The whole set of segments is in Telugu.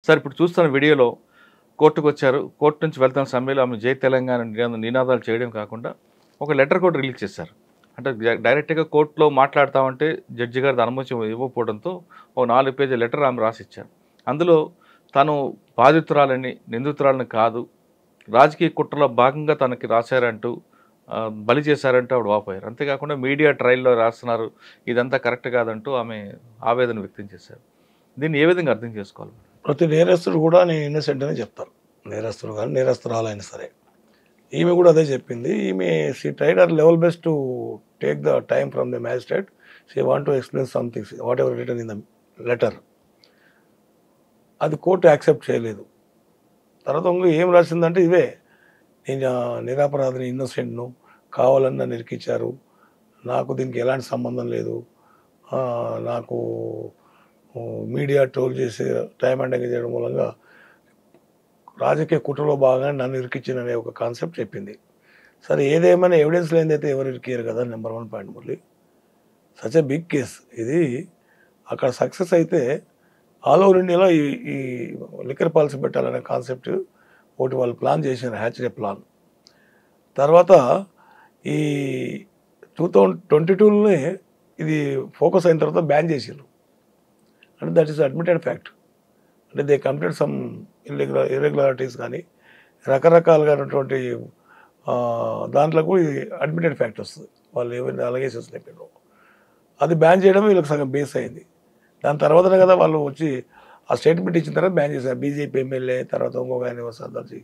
సార్ ఇప్పుడు చూస్తున్న వీడియోలో కోర్టుకు వచ్చారు. కోర్టు నుంచి వెళ్తున్న సమయంలో ఆమె జై తెలంగాణ నినాదాలు చేయడం కాకుండా ఒక లెటర్ కూడా రిలీజ్ చేశారు. అంటే డైరెక్ట్గా కోర్టులో మాట్లాడతామంటే జడ్జి గారి అనుమతి ఇవ్వకపోవడంతో ఒక 4 పేజీల లెటర్ ఆమె రాసిచ్చారు. అందులో తను బాధితురాలని, నిందితురాలని కాదు, రాజకీయ కుట్రలో భాగంగా తనకి రాశారంటూ బలి చేశారంటూ ఆవిడ వాపోయారు. అంతేకాకుండా మీడియా ట్రయల్లో రాస్తున్నారు, ఇదంతా కరెక్ట్ కాదంటూ ఆమె ఆవేదన వ్యక్తం చేశారు. దీన్ని ఏ విధంగా అర్థం చేసుకోవాలి? ప్రతి నేరస్తుడు కూడా నేను ఇన్నోసెంట్ అని చెప్తారు. నేరస్తుడు కానీ నేరస్తురాలైనా సరే. ఈమె కూడా అదే చెప్పింది. ఈమె she tried her level best to take the time from the magistrate. She want to explain somethings whatever written in the letter. అది కోర్టు యాక్సెప్ట్ చేయలేదు. తర్వాత ఇంకా ఏం రాసిందంటే ఇవే, నేను నిరపరాధిని, ఇన్నోసెంట్ను, కావాలని నన్ను ఇరికిచ్చారు, నాకు దీనికి ఎలాంటి సంబంధం లేదు, నాకు మీడియా ట్రోల్ చేసి టైం అండ్ చేయడం మూలంగా రాజకీయ కుట్రలో భాగంగా నన్ను ఇరికిచ్చిందనే ఒక కాన్సెప్ట్ చెప్పింది. సరే, ఏదేమైనా ఎవిడెన్స్ లేనిదైతే ఎవరు ఇరికియరు కదా. Number 1 point Murali, such a big case ఇది. అక్కడ సక్సెస్ అయితే ఆల్ ఓవర్ ఇండియాలో ఈ లిక్కర్ పాలసీ పెట్టాలనే కాన్సెప్ట్ ఒకటి వాళ్ళు ప్లాన్ చేసిన హ్యాచరీ ప్లాన్. తర్వాత ఈ 2022లోనే ఇది ఫోకస్ అయిన తర్వాత బ్యాన్ చేసారు. అంటే దట్ ఈస్ అడ్మిటెడ్ ఫ్యాక్ట్. అంటే దే కమిటెడ్ సమ్ ఇర్రెగ్యులారిటీస్ కానీ రకరకాలుగానటువంటి దాంట్లో కూడా ఇది అడ్మిటెడ్ ఫ్యాక్ట్ వస్తుంది. వాళ్ళు ఏమైనా అలగేషన్స్ లేపారు, అది బ్యాన్ చేయడం వీళ్ళకి సగం బేస్ అయింది. దాని తర్వాతనే కదా వాళ్ళు వచ్చి ఆ స్టేట్మెంట్ ఇచ్చిన తర్వాత బ్యాన్ చేశారు. బీజేపీ ఎమ్మెల్యే, తర్వాత ఇంకొక ఆయన వస్తుంది.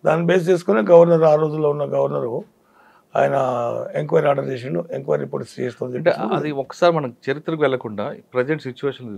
దాన్ని బేస్ చేసుకుని గవర్నర్, ఆ రోజుల్లో ఉన్న గవర్నరు ఆయన ఎంక్వైరీ ఆర్డర్ చేసిండు. ఎంక్వైరీ రిపోర్ట్ చేస్తుంది. అంటే అది ఒకసారి మనం చరిత్రకు వెళ్లకుండా ప్రజెంట్ సిచ్యువేషన్